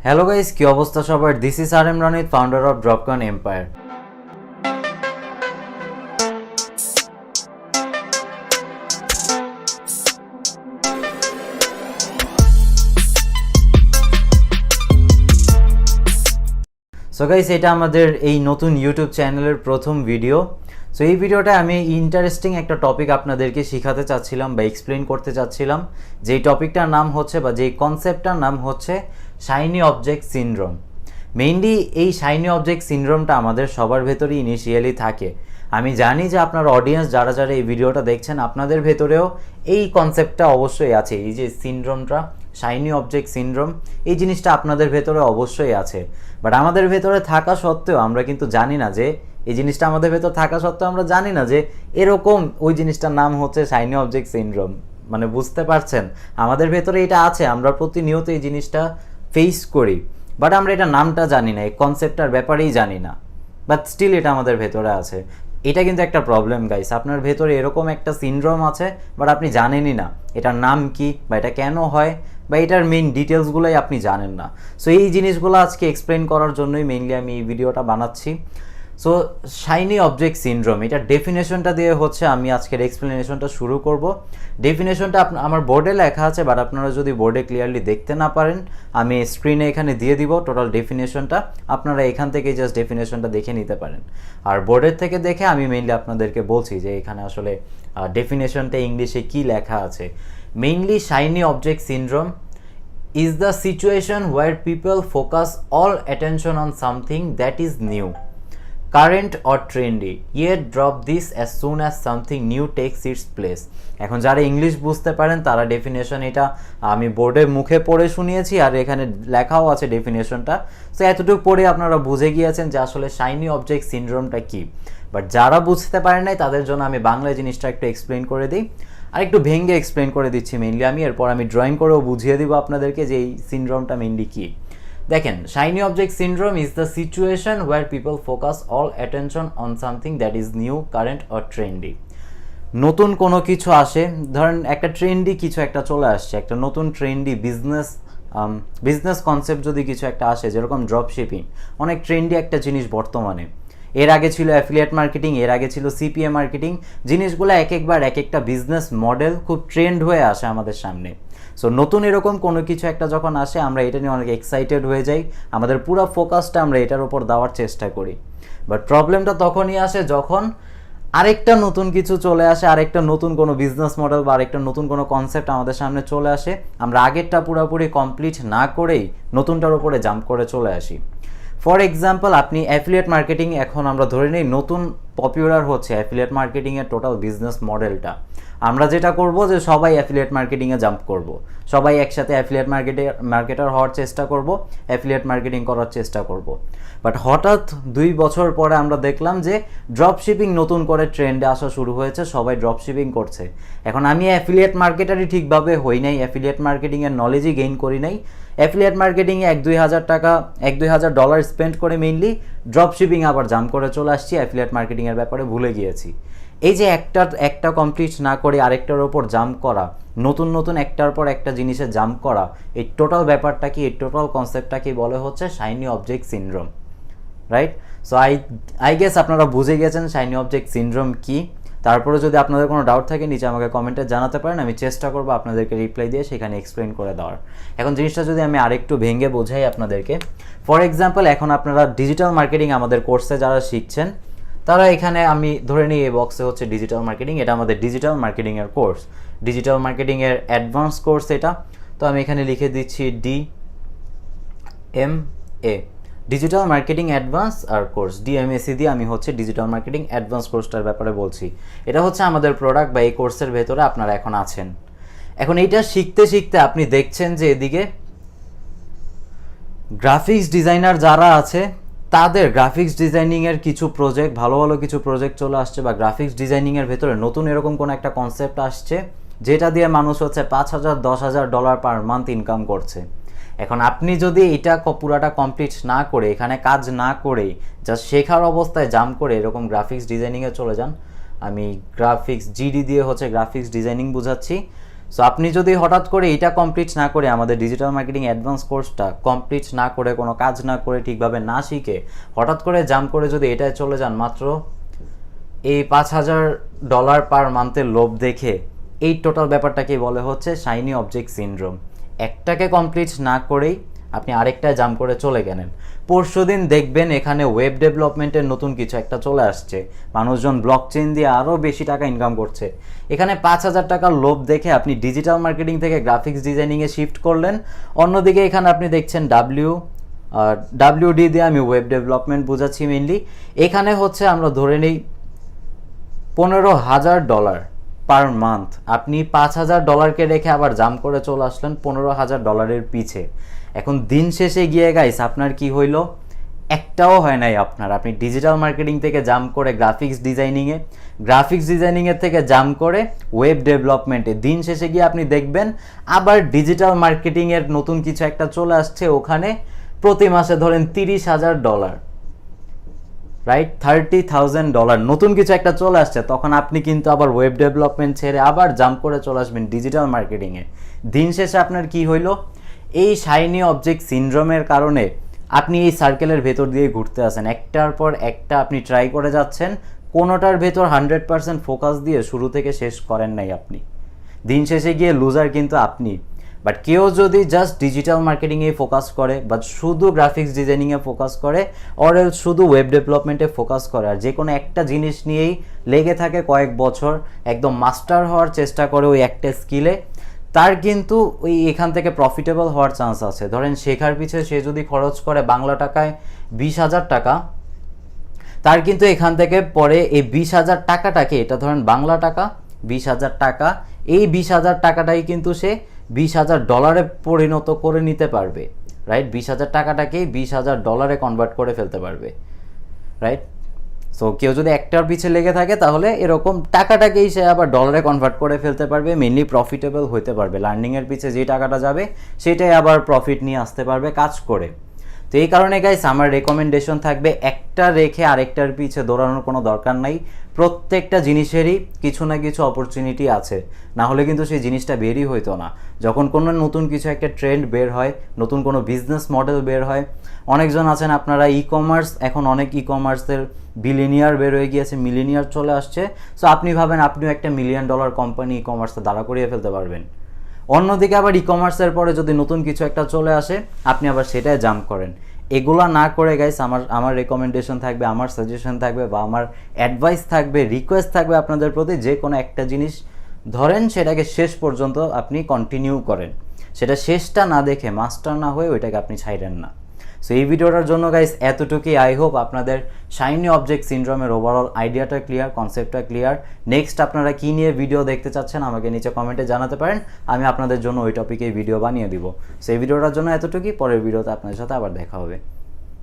Hello guys, কি অবস্থা সবার? This is R M Ronit, founder of Dropcon empire. So guys, এটা আমাদের এই নতুন ইউটিউব চ্যানেলের প্রথম ভিডিও। সো এই ভিডিওটা আমি ইন্টারেস্টিং একটা টপিক আপনাদেরকে শেখাতে চাচ্ছিলাম বা এক্সপ্লেন করতে চাচ্ছিলাম। যেই টপিকটার নাম হচ্ছে বা যেই কনসেপ্টটার নাম হচ্ছে শাইনি অবজেক্ট সিনড্রোম। মেইনলি এই শাইনি অবজেক্ট সিনড্রোমটা আমাদের সবার ভেতরেই ইনিশিয়ালি থাকে। আমি জানি যে আপনার অডিয়েন্স যারা যারা এই ভিডিওটা দেখছেন, আপনাদের ভেতরেও এই কনসেপ্টটা অবশ্যই আছে। এই যে সিনড্রোমটা, শাইনি অবজেক্ট সিনড্রোম, এই জিনিসটা আপনাদের ভেতরে অবশ্যই আছে। বাট আমাদের ভেতরে থাকা সত্ত্বেও আমরা কিন্তু জানি না যে এই জিনিসটা আমাদের ভেতর থাকা সত্ত্বেও আমরা জানি না যে এরকম ওই জিনিসটার নাম হচ্ছে শাইনি অবজেক্ট সিনড্রোম। মানে বুঝতে পারছেন, আমাদের ভেতরে এটা আছে, আমরা প্রতিনিয়ত এই জিনিসটা ফেস করি, বাট আমরা এটা নামটা জানি না, এই কনসেপ্টটার ব্যাপারেই জানি না, বাট স্টিল এটা আমাদের ভেতরে আছে। এটা কিন্তু একটা প্রবলেম গাইস, আপনার ভেতরে এরকম একটা সিনড্রোম আছে বাট আপনি জানেনই না এটার নাম কি বা এটা কেন হয় বা এটার মেইন ডিটেলসগুলোই আপনি জানেন না। সো এই জিনিসগুলো আজকে এক্সপ্লেন করার জন্যই মেইনলি আমি এই ভিডিওটা বানাচ্ছি। সো শাইনি অবজেক্ট সিনড্রোম, এটার ডেফিনেশনটা দিয়ে হচ্ছে আমি আজকের এক্সপ্লেনেশনটা শুরু করব। ডেফিনেশনটা আমার বোর্ডে লেখা আছে, বাট আপনারা যদি বোর্ডে ক্লিয়ারলি দেখতে না পারেন, আমি স্ক্রিনে এখানে দিয়ে দিব টোটাল ডেফিনেশনটা। আপনারা এখান থেকে জাস্ট ডেফিনেশনটা দেখে নিতে পারেন। আর বোর্ডের থেকে দেখে আমি মেইনলি আপনাদেরকে বলছি যে এখানে আসলে ডেফিনেশনটা ইংলিশে কি লেখা আছে। Mainly shiny object syndrome is the situation where people focus all attention on something that is new, current or trendy, yet drop this as soon as something new takes its place. এখন যারা English বুঝতে পারেন তারা definition, এটা আমি বোর্ডে মুখে পড়ে শুনিয়েছি আর এখানে লেখাও আছে ডেফিনেশনটা। সো এতটুকু পড়ে আপনারা বুঝে গিয়েছেন যে আসলে শাইনি অবজেক্ট সিনড্রোমটা কি। বাট যারা বুঝতে পারেন নাই তাদের জন্য আমি বাংলা জিনিসটা একটু এক্সপ্লেন করে দিই, আর একটু ভেঙে এক্সপ্লেন করে দিচ্ছি মেইনলি আমি। এরপর আমি ড্রয়িং করেও বুঝিয়ে দিব আপনাদেরকে যে এই সিনড্রোমটা মেইনলি কী। দেখেন, shiny object syndrome is the situation where people focus all attention on something that is new, current or trendy. নতুন কোনো কিছু আসে, ধরেন একটা ট্রেন্ডি কিছু একটা চলে আসছে, একটা নতুন ট্রেন্ডি বিজনেস কনসেপ্ট যদি কিছু একটা আসে, যেরকম ড্রপ শিপিং, অনেক ট্রেন্ডি একটা জিনিস বর্তমানে। এর আগে ছিল অ্যাফিলিয়েট মার্কেটিং, এর আগে ছিল সিপিএ মার্কেটিং। জিনিসগুলো এক একবার এক একটা বিজনেস মডেল খুব ট্রেন্ড হয়ে আসে আমাদের সামনে। সো নতুন এরকম কোনো কিছু একটা যখন আসে, আমরা এটা নিয়ে অনেক এক্সাইটেড হয়ে যাই, আমাদের পুরো ফোকাসটা আমরা এটার উপর দেওয়ার চেষ্টা করি। বাট প্রবলেমটা তখনই আসে যখন আরেকটা নতুন কিছু চলে আসে, আরেকটা নতুন কোনো বিজনেস মডেল বা আরেকটা নতুন কোনো কনসেপ্ট আমাদের সামনে চলে আসে, আমরা আগেরটা পুরোপুরি কমপ্লিট না করেই নতুনটার উপরে জাম্প করে চলে আসি। ফর এক্সাম্পল, আপনি অ্যাফিলিয়েট মার্কেটিং, এখন আমরা ধরে নিই নতুন পপুলার হচ্ছে অ্যাফিলিয়েট মার্কেটিংয়ের টোটাল বিজনেস মডেলটা। আমরা যেটা করব যে সবাই অ্যাফিলিয়েট মার্কেটিংয়ে জাম্প করব, সবাই একসাথে অ্যাফিলিয়েট মার্কেটার হওয়ার চেষ্টা করব, অ্যাফিলিয়েট মার্কেটিং করার চেষ্টা করব। বাট হঠাৎ 2 বছর পরে আমরা দেখলাম যে ড্রপ শিপিং নতুন করে ট্রেন্ডে আসা শুরু হয়েছে, সবাই ড্রপ শিপিং করছে। এখন আমি অ্যাফিলিয়েট মার্কেটারই ঠিকভাবে হই নাই, অ্যাফিলিয়েট মার্কেটিংয়ের নলেজই গেইন করি নাই। অ্যাফিলিয়েট মার্কেটিংয়ে 1-2 হাজার ডলার স্পেন্ড করে মেইনলি ড্রপ শিপিং আবার জাম্প করে চলে আসছি, অ্যাফিলিয়েট মার্কেটিংয়ের ব্যাপারে ভুলে গিয়েছি। এই যে একটা কমপ্লিট না করে আরেকটার ওপর জাম্প করা, নতুন একটার পর একটা জিনিসে জাম্প করা, এই টোটাল ব্যাপারটা কি, এই টোটাল কনসেপ্টটাকে বলে হচ্ছে shiny object syndrome, right? So I guess আপনারা বুঝে গেছেন শাইনি অবজেক্ট সিনড্রোম কি। তারপরে যদি আপনাদের কোনো ডাউট থাকে নিচে আমাকে কমেন্টে জানাতে পারেন, আমি চেষ্টা করবো আপনাদেরকে রিপ্লাই দিয়ে সেখানে এক্সপ্লেন করে দেওয়ার। এখন জিনিসটা যদি আমি আরেকটু ভেঙে বোঝাই আপনাদেরকে, ফর এক্সাম্পল, এখন আপনারা ডিজিটাল মার্কেটিং আমাদের কোর্সে যারা শিখছেন, তারা এখানে আমি ধরে নিই এই বক্সে হচ্ছে ডিজিটাল মার্কেটিং, এটা আমাদের ডিজিটাল মার্কেটিংয়ের কোর্স, ডিজিটাল মার্কেটিংয়ের অ্যাডভান্স কোর্স এটা। তো আমি এখানে লিখে দিচ্ছি DMA, ডিজিটাল মার্কেটিং অ্যাডভান্স আর কোর্স, DMAC দিয়ে আমি হচ্ছে ডিজিটাল মার্কেটিং অ্যাডভান্স কোর্সটার ব্যাপারে বলছি। এটা হচ্ছে আমাদের প্রোডাক্ট বা এই কোর্সের ভেতরে আপনারা এখন আছেন। এখন এইটা শিখতে শিখতে আপনি দেখছেন যে এদিকে গ্রাফিক্স ডিজাইনার যারা আছে তাদের গ্রাফিক্স ডিজাইনিংয়ের কিছু প্রজেক্ট, ভালো ভালো কিছু প্রজেক্ট চলে আসছে, বা গ্রাফিক্স ডিজাইনিংয়ের ভেতরে নতুন এরকম কোনো একটা কনসেপ্ট আসছে যেটা দিয়ে মানুষ হচ্ছে 5,000-10,000 ডলার পার মান্থ ইনকাম করছে। এখন আপনি যদি এটা পুরাটা কমপ্লিট না করে, এখানে কাজ না করেই জাস্ট শেখার অবস্থায় জাম্প করে এরকম গ্রাফিক্স ডিজাইনিংয়ে চলে যান, আমি গ্রাফিক্স জিডি দিয়ে হচ্ছে গ্রাফিক্স ডিজাইনিং বোঝাচ্ছি, সো আপনি যদি হঠাৎ করে এটা কমপ্লিট না করে, আমাদের ডিজিটাল মার্কেটিং অ্যাডভান্স কোর্সটা কমপ্লিট না করে, কোনো কাজ না করে, ঠিকভাবে না শিখে হঠাৎ করে জাম্প করে যদি এটায় চলে যান মাত্র এই $5,000 পার মান্থের লোভ দেখে, এই টোটাল ব্যাপারটাকে বলে হচ্ছে শাইনি অবজেক্ট সিনড্রোম। একটাকে কমপ্লিট না করেই আপনি আরেকটায় জাম্প করে চলে গেলেন। পরশুদিন দেখবেন এখানে ওয়েব ডেভেলপমেন্টের নতুন কিছু একটা চলে আসছে, মানুষজন ব্লকচেইন দিয়ে আরও বেশি টাকা ইনকাম করছে। এখানে 5,000 টাকার লোভ দেখে আপনি ডিজিটাল মার্কেটিং থেকে গ্রাফিক্স ডিজাইনিংয়ে শিফট করলেন। অন্যদিকে এখানে আপনি দেখছেন WD দিয়ে আমি ওয়েব ডেভেলপমেন্ট বোঝাচ্ছি মেইনলি। এখানে হচ্ছে আমরা ধরে নিই $15,000 পার মান্থ। আপনি $5,000কে রেখে আবার জাম্প করে চলে আসলেন $15,000 পিছে। এখন দিন শেষে গিয়ে গাইস আপনার কি হইল? একটাও হয় নাই আপনার। আপনি ডিজিটাল মার্কেটিং থেকে জাম্প করে গ্রাফিক্স ডিজাইনিংয়ের থেকে জাম্প করে ওয়েব ডেভেলপমেন্টে, দিন শেষে গিয়ে আপনি দেখবেন আবার ডিজিটাল মার্কেটিংয়ের নতুন কিছু একটা চলে আসছে, ওখানে প্রতি মাসে ধরেন $30,000, রাইট? $30,000 নতুন কিছু একটা চলে আসছে, তখন আপনি কিন্তু আবার ওয়েব ডেভেলপমেন্ট ছেড়ে আবার জাম্প করে চলে আসবেন ডিজিটাল মার্কেটিংয়ে। দিন শেষে আপনার কি হইল? এই শাইনি অবজেক্ট সিনড্রোমের কারণে আপনি এই সার্কেলের ভেতর দিয়ে ঘুরতে আসেন, একটার পর একটা আপনি ট্রাই করে যাচ্ছেন, কোনোটার ভেতর 100% ফোকাস দিয়ে শুরু থেকে শেষ করেন নাই আপনি। দিন শেষে গিয়ে লুজার কিন্তু আপনি। বাট কেউ যদি জাস্ট ডিজিটাল মার্কেটিংয়ে ফোকাস করে, বা শুধু গ্রাফিক্স ডিজাইনিংয়ে ফোকাস করে, অর এলস শুধু ওয়েব ডেভেলপমেন্টে ফোকাস করে, আর যে কোনো একটা জিনিস নিয়েই লেগে থাকে কয়েক বছর, একদম মাস্টার হওয়ার চেষ্টা করে ওই একটা স্কিলে, তার কিন্তু ওই এখান থেকে প্রফিটেবল হওয়ার চান্স আছে। ধরেন শেখার পিছে সে যদি খরচ করে বাংলা টাকায় 20,000 টাকা, তার কিন্তু এখান থেকে পরে এই 20,000 টাকাটাকে, এটা ধরেন বাংলা টাকা 20,000 টাকা, এই 20,000 টাকাটাই কিন্তু সে $20,000 পরিণত করে নিতে পারবে, রাইট? 20,000 টাকাটাকেই $20,000 কনভার্ট করে ফেলতে পারবে, রাইট? সো কেউ যদি একটার পিছে লেগে থাকে তাহলে এরকম টাকাটাকেই সে আবার ডলারে কনভার্ট করে ফেলতে পারবে, মেনলি প্রফিটেবল হতে পারবে। লার্নিংয়ের পিছে যে টাকাটা যাবে সেটাই আবার প্রফিট নিয়ে আসতে পারবে কাজ করে। তো এই কারণে গাইস আমার রেকমেন্ডেশন থাকবে, একটা রেখে আরেকটার পিছে দৌড়ানোর কোনো দরকার নাই। প্রত্যেকটা জিনিসেরই কিছু না কিছু অপরচুনিটি আছে, না হলে কিন্তু সেই জিনিসটা বেরই হইতো না। যখন কোনো নতুন কিছু একটা ট্রেন্ড বের হয়, নতুন কোনো বিজনেস মডেল বের হয়, অনেকজন আছেন আপনারা ই-কমার্স, এখন অনেক ই-কমার্সের বিলিনিয়ার বের হয়ে গিয়েছে, মিলিনিয়ার চলে আসছে। সো আপনি ভাবেন আপনিও একটা $1 মিলিয়ন কোম্পানি ই-কমার্সে দাঁড়া করিয়ে ফেলতে পারবেন। অন্যদিকে আবার ই-কমার্সের পরে যদি নতুন কিছু একটা চলে আসে, আপনি আবার সেটাই জাম্প করেন। এগুলা না করে গাইস আমার রেকমেন্ডেশন থাকবে, আমার সাজেশন থাকবে, বা আমার অ্যাডভাইস থাকবে, রিকোয়েস্ট থাকবে আপনাদের প্রতি, যে কোনো একটা জিনিস ধরেন সেটাকে শেষ পর্যন্ত আপনি কন্টিনিউ করেন, সেটা শেষটা না দেখে, মাস্টার না হয়ে ওইটাকে আপনি ছাইড়েন না। সো এই ভিডিওটার জন্য গাইস এতটুকুই। আই হোপ আপনাদের শাইনি অবজেক্ট সিনড্রোমের ওভারঅল আইডিয়াটা ক্লিয়ার, কনসেপ্টটা ক্লিয়ার। নেক্সট আপনারা কী নিয়ে ভিডিও দেখতে চাচ্ছেন আমাকে নিচে কমেন্টে জানাতে পারেন, আমি আপনাদের জন্য ওই টপিকেই ভিডিও বানিয়ে দিব। সো এই ভিডিওটার জন্য এতটুকুই, পরের ভিডিওতে আপনাদের সাথে আবার দেখা হবে।